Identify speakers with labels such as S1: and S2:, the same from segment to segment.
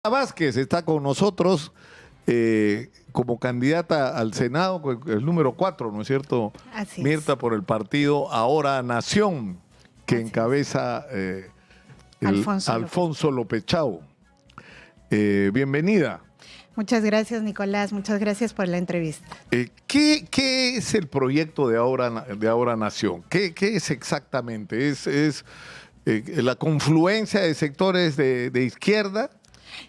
S1: Vázquez está con nosotros como candidata al Senado, el número 4, ¿no es cierto?
S2: Así
S1: Mirta,
S2: es.
S1: por el partido Ahora Nación, que
S2: Así es.
S1: encabeza
S2: Alfonso
S1: López Chau. Bienvenida.
S2: Muchas gracias, Nicolás. Muchas gracias por la entrevista.
S1: ¿Qué es el proyecto de Ahora Nación? ¿Qué es exactamente? ¿Es la confluencia de sectores de izquierda?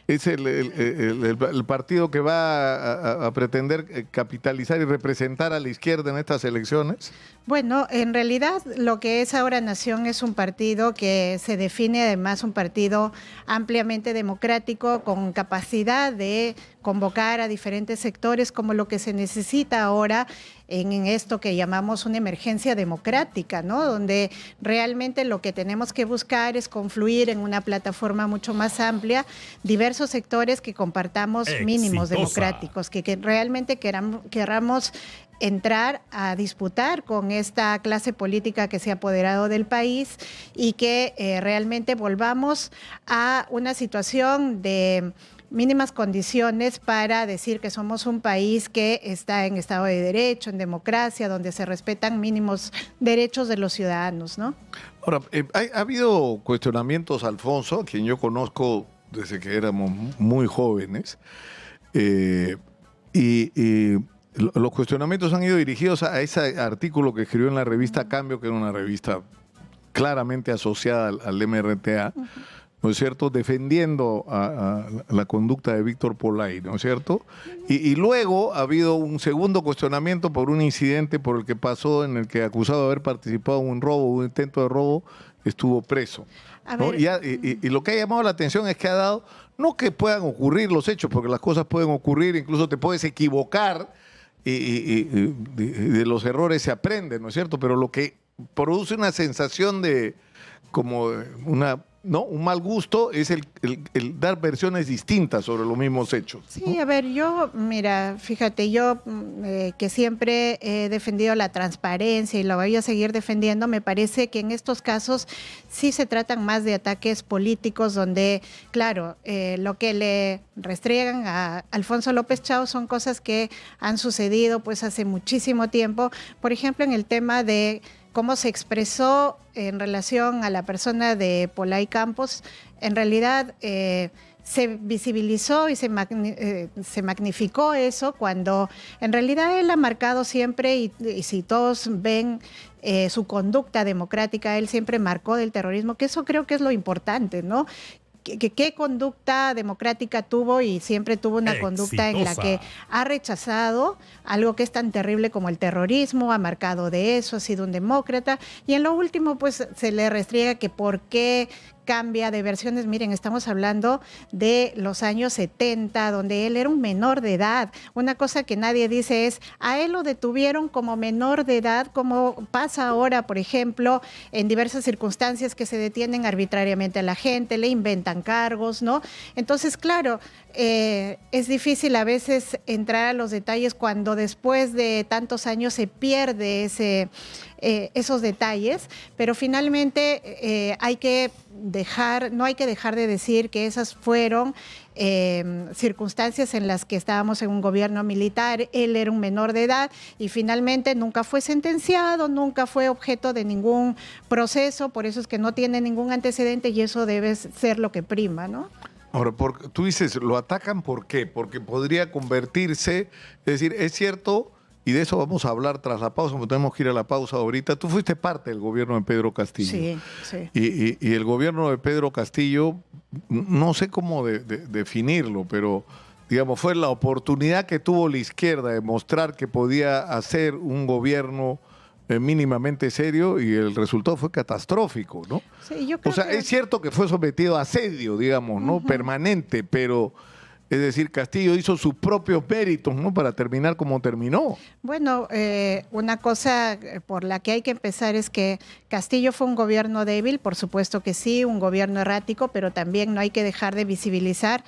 S1: ¿Es el partido que va a pretender capitalizar y representar a la izquierda en estas elecciones?
S2: Bueno, en realidad lo que es Ahora Nación es un partido que se define además un partido ampliamente democrático con capacidad de convocar a diferentes sectores como lo que se necesita ahora en esto que llamamos una emergencia democrática, ¿no? Donde realmente lo que tenemos que buscar es confluir en una plataforma mucho más amplia, diversos sectores que compartamos mínimos democráticos, que realmente queramos entrar a disputar con esta clase política que se ha apoderado del país y que realmente volvamos a una situación de mínimas condiciones para decir que somos un país que está en Estado de Derecho, en democracia, donde se respetan mínimos derechos de los ciudadanos, ¿no?
S1: Ahora, ha habido cuestionamientos, Alfonso, a quien yo conozco desde que éramos muy jóvenes, los cuestionamientos han ido dirigidos a ese artículo que escribió en la revista Cambio, que era una revista claramente asociada al MRTA, ¿no es cierto?, defendiendo a la conducta de Víctor Polay, ¿no es cierto? Y luego ha habido un segundo cuestionamiento por un incidente por el que pasó, en el que, acusado de haber participado en un robo, un intento de robo, estuvo preso, ¿no? Y lo que ha llamado la atención es que ha dado, no que puedan ocurrir los hechos, porque las cosas pueden ocurrir, incluso te puedes equivocar, y de los errores se aprende, ¿no es cierto? Pero lo que produce una sensación de como un mal gusto es el dar versiones distintas sobre los mismos hechos, ¿no?
S2: Sí, a ver, mira, fíjate, yo que siempre he defendido la transparencia y lo voy a seguir defendiendo, me parece que en estos casos sí se tratan más de ataques políticos donde, claro, lo que le restriegan a Alfonso López Chau son cosas que han sucedido pues hace muchísimo tiempo, por ejemplo, en el tema de cómo se expresó en relación a la persona de Polay Campos, en realidad se visibilizó y se magnificó eso cuando en realidad él ha marcado siempre, y si todos ven su conducta democrática, él siempre marcó del terrorismo, que eso creo que es lo importante, ¿no? ¿Qué conducta democrática tuvo? Y siempre tuvo una conducta en la que ha rechazado algo que es tan terrible como el terrorismo, ha marcado de eso, ha sido un demócrata, y en lo último pues se le restriega que por qué cambia de versiones. Miren, estamos hablando de los años 70, donde él era un menor de edad. Una cosa que nadie dice es, a él lo detuvieron como menor de edad, como pasa ahora, por ejemplo, en diversas circunstancias que se detienen arbitrariamente a la gente, le inventan cargos, ¿no? Entonces, claro, es difícil a veces entrar a los detalles cuando después de tantos años se pierde esos detalles, pero finalmente no hay que dejar de decir que esas fueron circunstancias en las que estábamos en un gobierno militar, él era un menor de edad y finalmente nunca fue sentenciado, nunca fue objeto de ningún proceso, por eso es que no tiene ningún antecedente y eso debe ser lo que prima, ¿no?
S1: Ahora, tú dices, ¿lo atacan por qué? Porque podría convertirse, es decir, es cierto, y de eso vamos a hablar tras la pausa, porque tenemos que ir a la pausa ahorita. Tú fuiste parte del gobierno de Pedro Castillo.
S2: Sí, sí.
S1: Y el gobierno de Pedro Castillo, no sé cómo definirlo, pero digamos, fue la oportunidad que tuvo la izquierda de mostrar que podía hacer un gobierno mínimamente serio, y el resultado fue catastrófico, ¿no?
S2: Sí, yo creo
S1: es cierto que fue sometido a asedio, digamos, ¿no? Permanente, pero es decir, Castillo hizo sus propios méritos, ¿no?, para terminar como terminó.
S2: Bueno, una cosa por la que hay que empezar es que Castillo fue un gobierno débil, por supuesto que sí, un gobierno errático, pero también no hay que dejar de visibilizar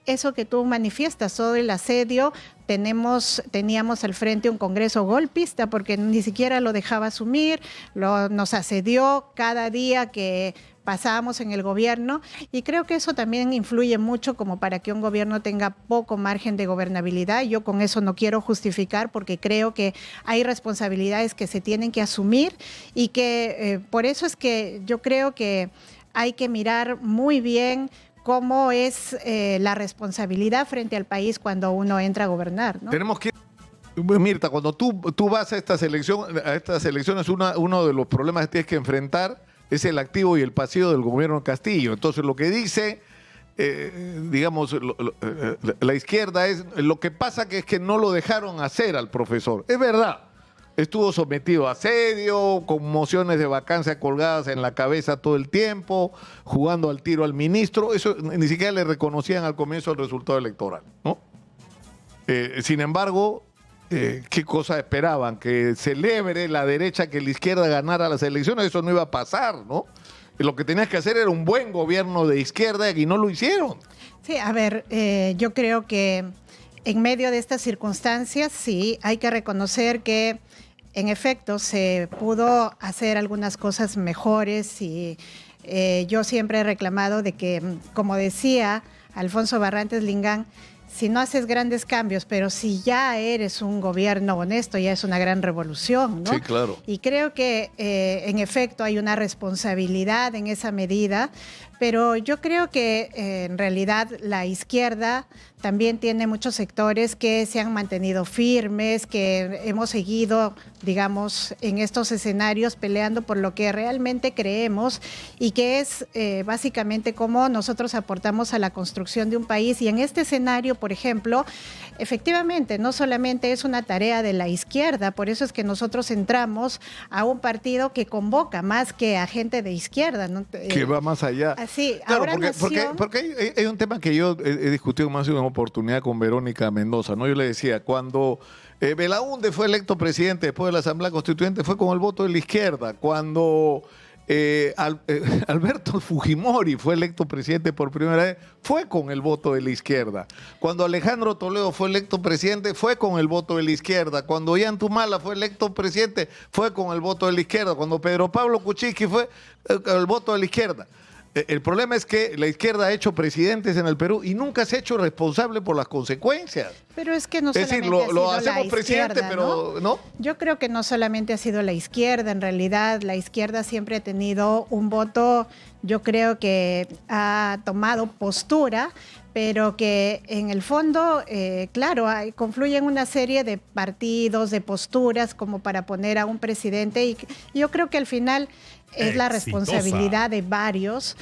S2: eso que tú manifiestas, todo el asedio. Teníamos al frente un Congreso golpista porque ni siquiera lo dejaba asumir, nos asedió cada día que pasábamos en el gobierno, y creo que eso también influye mucho como para que un gobierno tenga poco margen de gobernabilidad. Yo con eso no quiero justificar, porque creo que hay responsabilidades que se tienen que asumir, y que por eso es que yo creo que hay que mirar muy bien cómo es la responsabilidad frente al país cuando uno entra a gobernar, ¿no?
S1: Tenemos que... Mirta, cuando tú vas a estas elecciones, uno de los problemas que tienes que enfrentar es el activo y el pasivo del gobierno Castillo. Entonces, lo que dice, digamos, la izquierda es, lo que pasa que es que no lo dejaron hacer al profesor. Es verdad, estuvo sometido a asedio, con mociones de vacancia colgadas en la cabeza todo el tiempo, jugando al tiro al ministro. Eso ni siquiera le reconocían al comienzo el resultado electoral, ¿no? Sin embargo, ¿qué cosa esperaban? Que celebre la derecha que la izquierda ganara las elecciones. Eso no iba a pasar, ¿no? Lo que tenías que hacer era un buen gobierno de izquierda y no lo hicieron.
S2: Sí, a ver, yo creo que en medio de estas circunstancias sí hay que reconocer que en efecto se pudo hacer algunas cosas mejores, y yo siempre he reclamado de que, como decía Alfonso Barrantes Lingán, si no haces grandes cambios, pero si ya eres un gobierno honesto, ya es una gran revolución, ¿no?
S1: Sí, claro.
S2: Y creo que en efecto hay una responsabilidad en esa medida, pero yo creo que en realidad la izquierda también tiene muchos sectores que se han mantenido firmes, que hemos seguido, digamos, en estos escenarios peleando por lo que realmente creemos, y que es básicamente cómo nosotros aportamos a la construcción de un país. Y en este escenario, por ejemplo, efectivamente, no solamente es una tarea de la izquierda, por eso es que nosotros entramos a un partido que convoca más que a gente de izquierda, ¿no?
S1: Que va más allá.
S2: Así,
S1: claro,
S2: ahora
S1: porque hay un tema que yo he discutido más de una oportunidad con Verónica Mendoza, ¿no? Yo le decía, cuando Belaúnde fue electo presidente después de la Asamblea Constituyente, fue con el voto de la izquierda. Cuando Alberto Fujimori fue electo presidente por primera vez, fue con el voto de la izquierda. Cuando Alejandro Toledo fue electo presidente, fue con el voto de la izquierda. Cuando Ollantumala fue electo presidente, fue con el voto de la izquierda. Cuando Pedro Pablo Kuczynski fue con el voto de la izquierda. El problema es que la izquierda ha hecho presidentes en el Perú y nunca se ha hecho responsable por las consecuencias.
S2: Pero es que no solamente
S1: es decir, lo hacemos presidente, pero ¿no?
S2: Yo creo que no solamente ha sido la izquierda, en realidad la izquierda siempre ha tenido un voto, yo creo que ha tomado postura, pero que en el fondo, claro, confluyen una serie de partidos, de posturas como para poner a un presidente, y yo creo que al final es la responsabilidad de varios,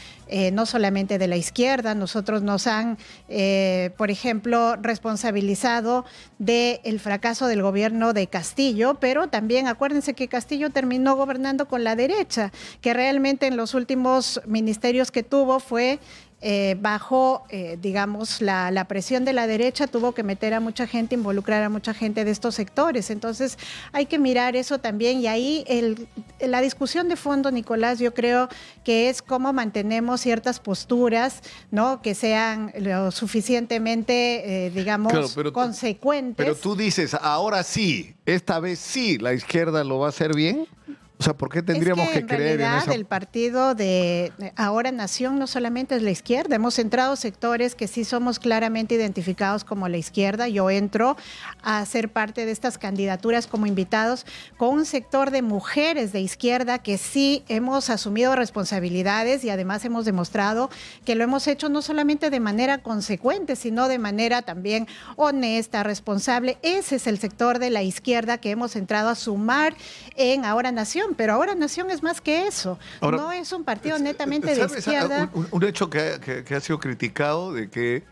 S2: no solamente de la izquierda. Nosotros nos han, por ejemplo, responsabilizado del fracaso del gobierno de Castillo, pero también acuérdense que Castillo terminó gobernando con la derecha, que realmente en los últimos ministerios que tuvo fue bajo, digamos, la presión de la derecha, tuvo que meter a mucha gente, involucrar a mucha gente de estos sectores. Entonces hay que mirar eso también, y ahí la discusión de fondo, Nicolás, yo creo que es cómo mantenemos ciertas posturas, ¿no? Que sean lo suficientemente, digamos, claro, consecuentes.
S1: Pero tú dices, ahora sí, esta vez sí, ¿la izquierda lo va a hacer bien? O sea, ¿por qué tendríamos que creer en eso?
S2: En realidad, el partido de Ahora Nación no solamente es la izquierda. Hemos entrado sectores que sí somos claramente identificados como la izquierda. Yo entro a ser parte de estas candidaturas como invitados con un sector de mujeres de izquierda que sí hemos asumido responsabilidades, y además hemos demostrado que lo hemos hecho no solamente de manera consecuente, sino de manera también honesta, responsable. Ese es el sector de la izquierda que hemos entrado a sumar en Ahora Nación. Pero Ahora Nación es más que eso. Ahora, no es un partido netamente de izquierda.
S1: Un hecho que ha sido criticado, de que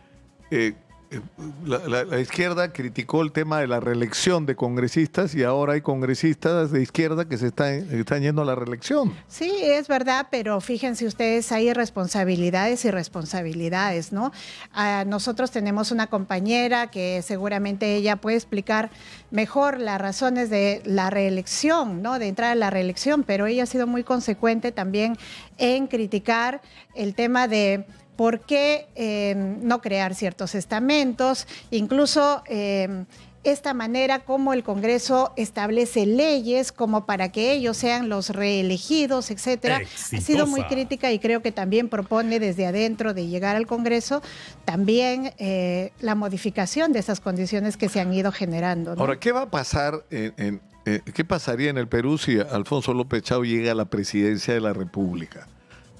S1: la izquierda criticó el tema de la reelección de congresistas, y ahora hay congresistas de izquierda que se están yendo a la reelección.
S2: Sí, es verdad, pero fíjense ustedes, hay responsabilidades y responsabilidades, ¿no? Nosotros tenemos una compañera que seguramente ella puede explicar mejor las razones de la reelección, ¿no? De entrar a la reelección, pero ella ha sido muy consecuente también en criticar el tema de ¿por qué no crear ciertos estamentos? Incluso esta manera como el Congreso establece leyes como para que ellos sean los reelegidos, etcétera. Ha sido muy crítica y creo que también propone desde adentro de llegar al Congreso también la modificación de esas condiciones que se han ido generando, ¿no?
S1: Ahora, ¿qué va a pasar qué pasaría en el Perú si Alfonso López Chao llega a la presidencia de la República?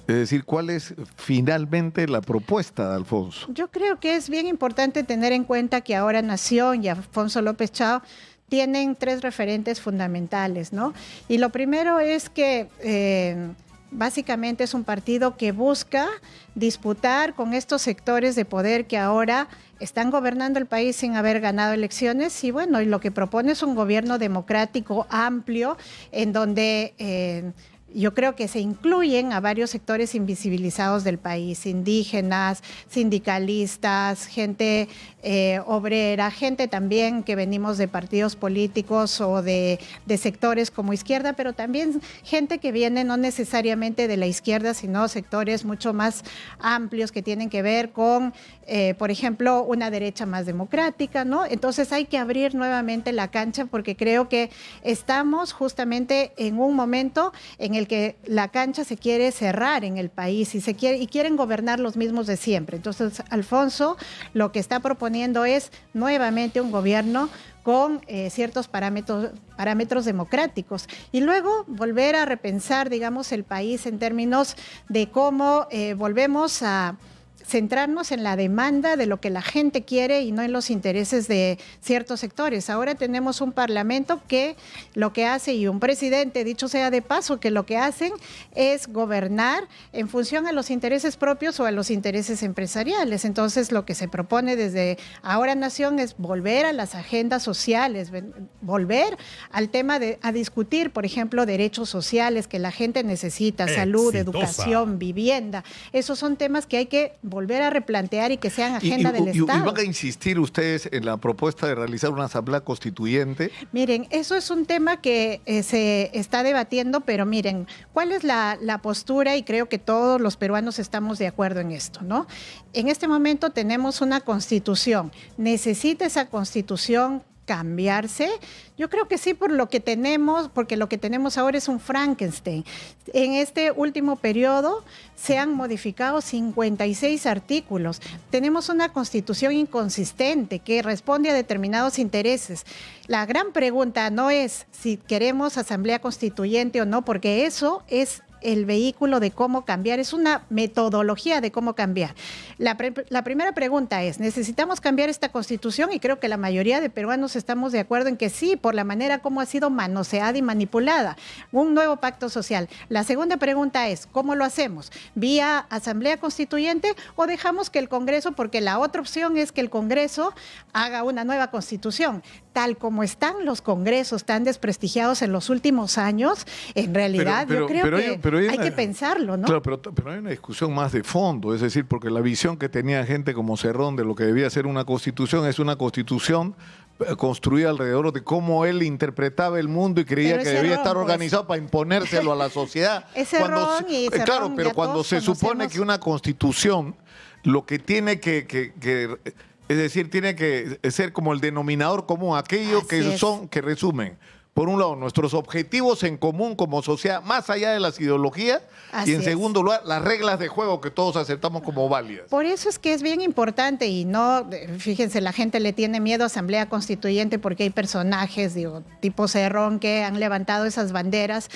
S1: Es decir, ¿cuál es finalmente la propuesta de Alfonso?
S2: Yo creo que es bien importante tener en cuenta que ahora Nación y Alfonso López Chao tienen 3 referentes fundamentales, ¿no? Y lo primero es que básicamente es un partido que busca disputar con estos sectores de poder que ahora están gobernando el país sin haber ganado elecciones y bueno, y lo que propone es un gobierno democrático amplio en donde yo creo que se incluyen a varios sectores invisibilizados del país, indígenas, sindicalistas, gente obrera, gente también que venimos de partidos políticos o de sectores como izquierda, pero también gente que viene no necesariamente de la izquierda, sino sectores mucho más amplios que tienen que ver con, por ejemplo, una derecha más democrática, ¿no? Entonces hay que abrir nuevamente la cancha porque creo que estamos justamente en un momento en el que la cancha se quiere cerrar en el país y quieren gobernar los mismos de siempre. Entonces, Alfonso lo que está proponiendo es nuevamente un gobierno con ciertos parámetros democráticos y luego volver a repensar, digamos, el país en términos de cómo volvemos a centrarnos en la demanda de lo que la gente quiere y no en los intereses de ciertos sectores. Ahora tenemos un parlamento que lo que hace y un presidente, dicho sea de paso, que lo que hacen es gobernar en función a los intereses propios o a los intereses empresariales. Entonces, lo que se propone desde ahora Nación es volver a las agendas sociales, volver al tema a discutir, por ejemplo, derechos sociales que la gente necesita, salud, educación, vivienda. Esos son temas que hay que volver a replantear y que sean agenda del Estado.
S1: ¿Y van a insistir ustedes en la propuesta de realizar una asamblea constituyente?
S2: Miren, eso es un tema que se está debatiendo, pero miren, ¿cuál es la postura? Y creo que todos los peruanos estamos de acuerdo en esto, ¿no? En este momento tenemos una constitución. ¿Necesita esa constitución cambiarse? Yo creo que sí, por lo que tenemos, porque lo que tenemos ahora es un Frankenstein. En este último periodo se han modificado 56 artículos. Tenemos una constitución inconsistente que responde a determinados intereses. La gran pregunta no es si queremos asamblea constituyente o no, porque eso es el vehículo de cómo cambiar, es una metodología de cómo cambiar. La primera pregunta es, ¿necesitamos cambiar esta constitución? Y creo que la mayoría de peruanos estamos de acuerdo en que sí, por la manera como ha sido manoseada y manipulada. Un nuevo pacto social. La segunda pregunta es, ¿cómo lo hacemos? ¿Vía asamblea constituyente o dejamos que el Congreso, porque la otra opción es que el Congreso haga una nueva constitución? Tal como están los congresos tan desprestigiados en los últimos años, en realidad yo creo que hay que pensarlo, ¿no?
S1: Claro, pero hay una discusión más de fondo, es decir, porque la visión que tenía gente como Cerrón de lo que debía ser una constitución es una constitución construida alrededor de cómo él interpretaba el mundo y creía que debía estar organizado para imponérselo a la sociedad. Claro, pero cuando se supone que una constitución lo que tiene es decir, tiene que ser como el denominador común, aquello que resumen, por un lado, nuestros objetivos en común como sociedad, más allá de las ideologías, y en segundo lugar, las reglas de juego que todos aceptamos como válidas.
S2: Por eso es que es bien importante y no, fíjense, la gente le tiene miedo a asamblea constituyente porque hay personajes, tipo Cerrón, que han levantado esas banderas.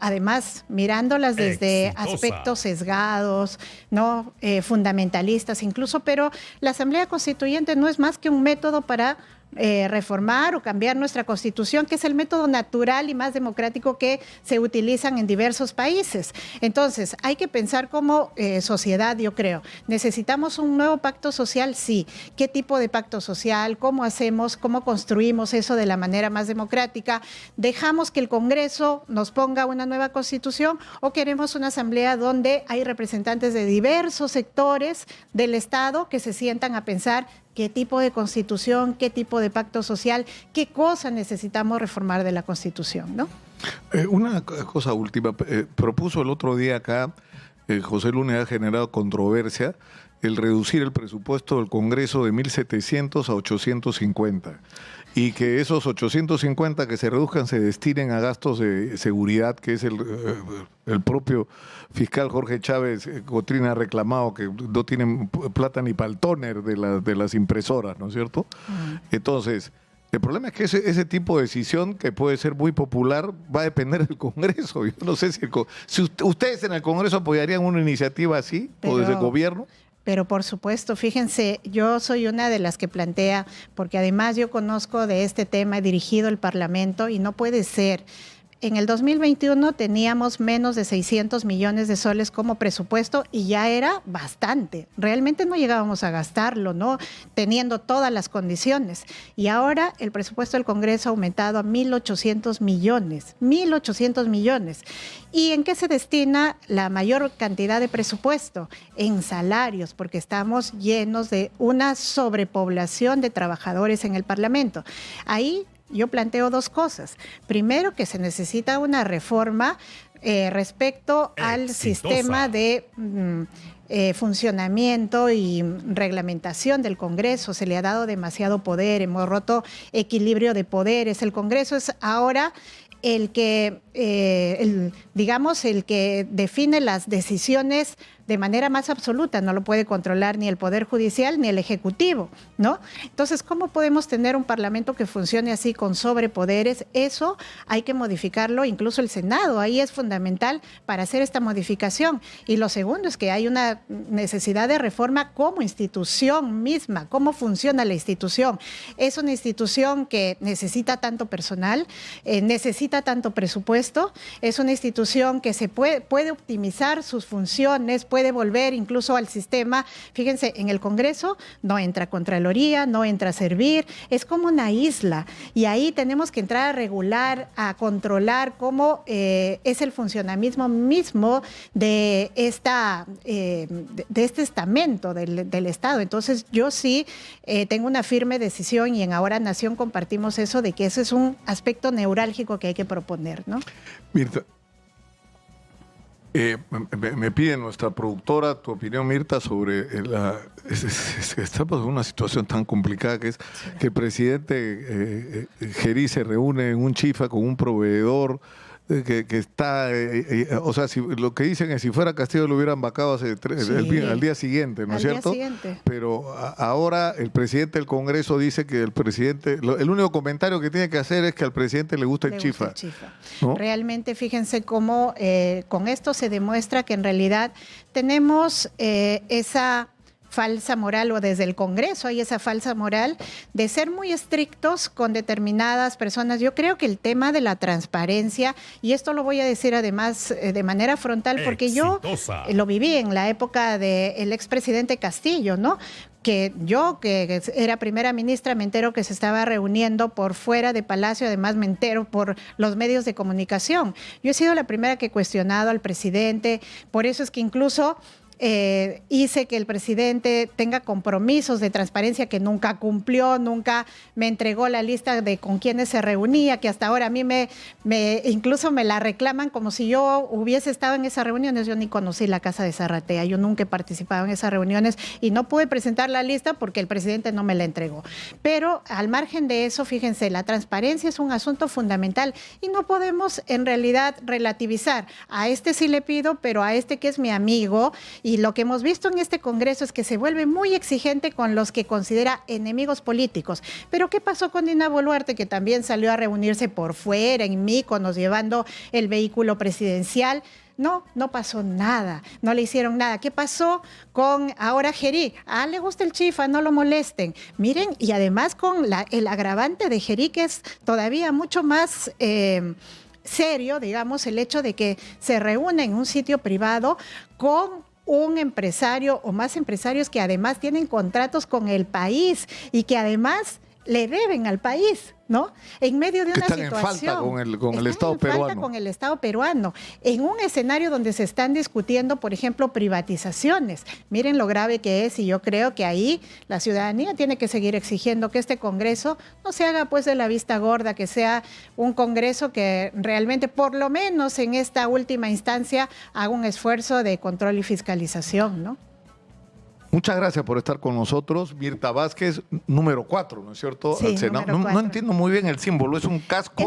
S2: Además, mirándolas desde aspectos sesgados, no fundamentalistas incluso, pero la asamblea constituyente no es más que un método para reformar o cambiar nuestra constitución, que es el método natural y más democrático que se utilizan en diversos países. Entonces, hay que pensar como sociedad, yo creo. ¿Necesitamos un nuevo pacto social? Sí. ¿Qué tipo de pacto social? ¿Cómo hacemos? ¿Cómo construimos eso de la manera más democrática? ¿Dejamos que el Congreso nos ponga una nueva constitución o queremos una asamblea donde hay representantes de diversos sectores del Estado que se sientan a pensar qué tipo de constitución, qué tipo de pacto social, qué cosa necesitamos reformar de la Constitución, ¿no?
S1: Una cosa última, propuso el otro día acá, José Lunes ha generado controversia, el reducir el presupuesto del Congreso de 1.700 a 850 y que esos 850 que se reduzcan se destinen a gastos de seguridad, que es el propio fiscal Jorge Chávez Cotrina ha reclamado que no tienen plata ni para el tóner de las impresoras, ¿no es cierto? Entonces, el problema es que ese tipo de decisión, que puede ser muy popular, va a depender del Congreso. Yo no sé si ustedes en el Congreso apoyarían una iniciativa así, o desde el gobierno.
S2: Pero por supuesto, fíjense, yo soy una de las que plantea, porque además yo conozco de este tema, he dirigido el Parlamento y no puede ser. En el 2021 teníamos menos de 600 millones de soles como presupuesto y ya era bastante. Realmente no llegábamos a gastarlo, ¿no? Teniendo todas las condiciones. Y ahora el presupuesto del Congreso ha aumentado a 1.800 millones. 1.800 millones. ¿Y en qué se destina la mayor cantidad de presupuesto? En salarios, porque estamos llenos de una sobrepoblación de trabajadores en el Parlamento. Ahí yo planteo dos cosas. Primero, que se necesita una reforma respecto al sistema de funcionamiento y reglamentación del Congreso. Se le ha dado demasiado poder, hemos roto equilibrio de poderes. El Congreso es ahora el que, digamos, el que define las decisiones de manera más absoluta, no lo puede controlar ni el Poder Judicial ni el Ejecutivo, ¿no? Entonces, ¿cómo podemos tener un Parlamento que funcione así con sobrepoderes? Eso hay que modificarlo, incluso el Senado, ahí es fundamental para hacer esta modificación. Y lo segundo es que hay una necesidad de reforma como institución misma, cómo funciona la institución. Es una institución que necesita tanto personal, necesita tanto presupuesto, es una institución que se puede optimizar sus funciones, puede volver incluso al sistema. Fíjense, en el Congreso no entra Contraloría, no entra Servir, es como una isla y ahí tenemos que entrar a regular, a controlar cómo es el funcionamiento mismo de este estamento del Estado. Entonces yo sí tengo una firme decisión y en Ahora Nación compartimos eso de que ese es un aspecto neurálgico que hay que proponer, ¿no?
S1: Mirta, me pide nuestra productora tu opinión, Mirta, sobre estamos en una situación tan complicada que es que el presidente Gerí se reúne en un chifa con un proveedor que está, o sea, lo que dicen es si fuera Castillo lo hubieran vacado al día siguiente, ¿no es cierto? Pero ahora el presidente del Congreso dice que el único comentario que tiene que hacer es que al presidente le gusta el chifa.
S2: ¿No? Realmente fíjense cómo con esto se demuestra que en realidad tenemos esa falsa moral, o desde el Congreso hay esa falsa moral de ser muy estrictos con determinadas personas. Yo creo que el tema de la transparencia, y esto lo voy a decir además de manera frontal, porque yo lo viví en la época del expresidente Castillo, ¿no? Que yo, que era primera ministra, me entero que se estaba reuniendo por fuera de Palacio, además me entero por los medios de comunicación. Yo he sido la primera que he cuestionado al presidente, por eso es que incluso hice que el presidente tenga compromisos de transparencia que nunca cumplió, nunca me entregó la lista de con quienes se reunía, que hasta ahora a mí incluso me la reclaman como si yo hubiese estado en esas reuniones. Yo ni conocí la Casa de Zarratea, yo nunca he participado en esas reuniones y no pude presentar la lista porque el presidente no me la entregó. Pero al margen de eso, fíjense, la transparencia es un asunto fundamental y no podemos en realidad relativizar. A este sí le pido, pero a este que es mi amigo. Y lo que hemos visto en este Congreso es que se vuelve muy exigente con los que considera enemigos políticos. Pero ¿qué pasó con Dina Boluarte, que también salió a reunirse por fuera, en Mykonos, llevando el vehículo presidencial? No pasó nada, no le hicieron nada. ¿Qué pasó con ahora Gerí? Le gusta el chifa, no lo molesten. Miren, y además con el agravante de Gerí, que es todavía mucho más serio, digamos, el hecho de que se reúne en un sitio privado con un empresario o más empresarios que además tienen contratos con el país y que además le deben al país, ¿no? En medio de una situación.
S1: Están en falta con el Estado peruano.
S2: Falta con el Estado peruano. En un escenario donde se están discutiendo, por ejemplo, privatizaciones. Miren lo grave que es y yo creo que ahí la ciudadanía tiene que seguir exigiendo que este Congreso no se haga pues de la vista gorda, que sea un Congreso que realmente, por lo menos en esta última instancia, haga un esfuerzo de control y fiscalización, ¿no?
S1: Muchas gracias por estar con nosotros. Mirta Vázquez, número 4, ¿no es cierto?
S2: Sí,
S1: Al Senado.
S2: número 4.
S1: No entiendo muy bien el símbolo. ¿Es un casco?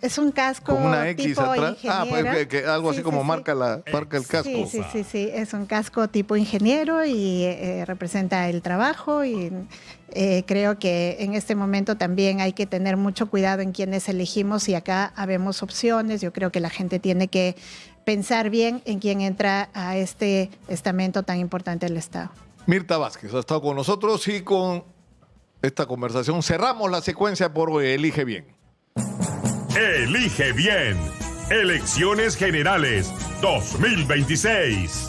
S2: Es un casco
S1: Con una X
S2: tipo
S1: atrás.
S2: ingeniera.
S1: Que algo así como marca el casco.
S2: Sí, es un casco tipo ingeniero y representa el trabajo y creo que en este momento también hay que tener mucho cuidado en quienes elegimos y acá habemos opciones. Yo creo que la gente tiene que pensar bien en quién entra a este estamento tan importante del Estado.
S1: Mirta Vázquez ha estado con nosotros y con esta conversación cerramos la secuencia por hoy. Elige bien.
S3: Elige bien. Elecciones Generales 2026.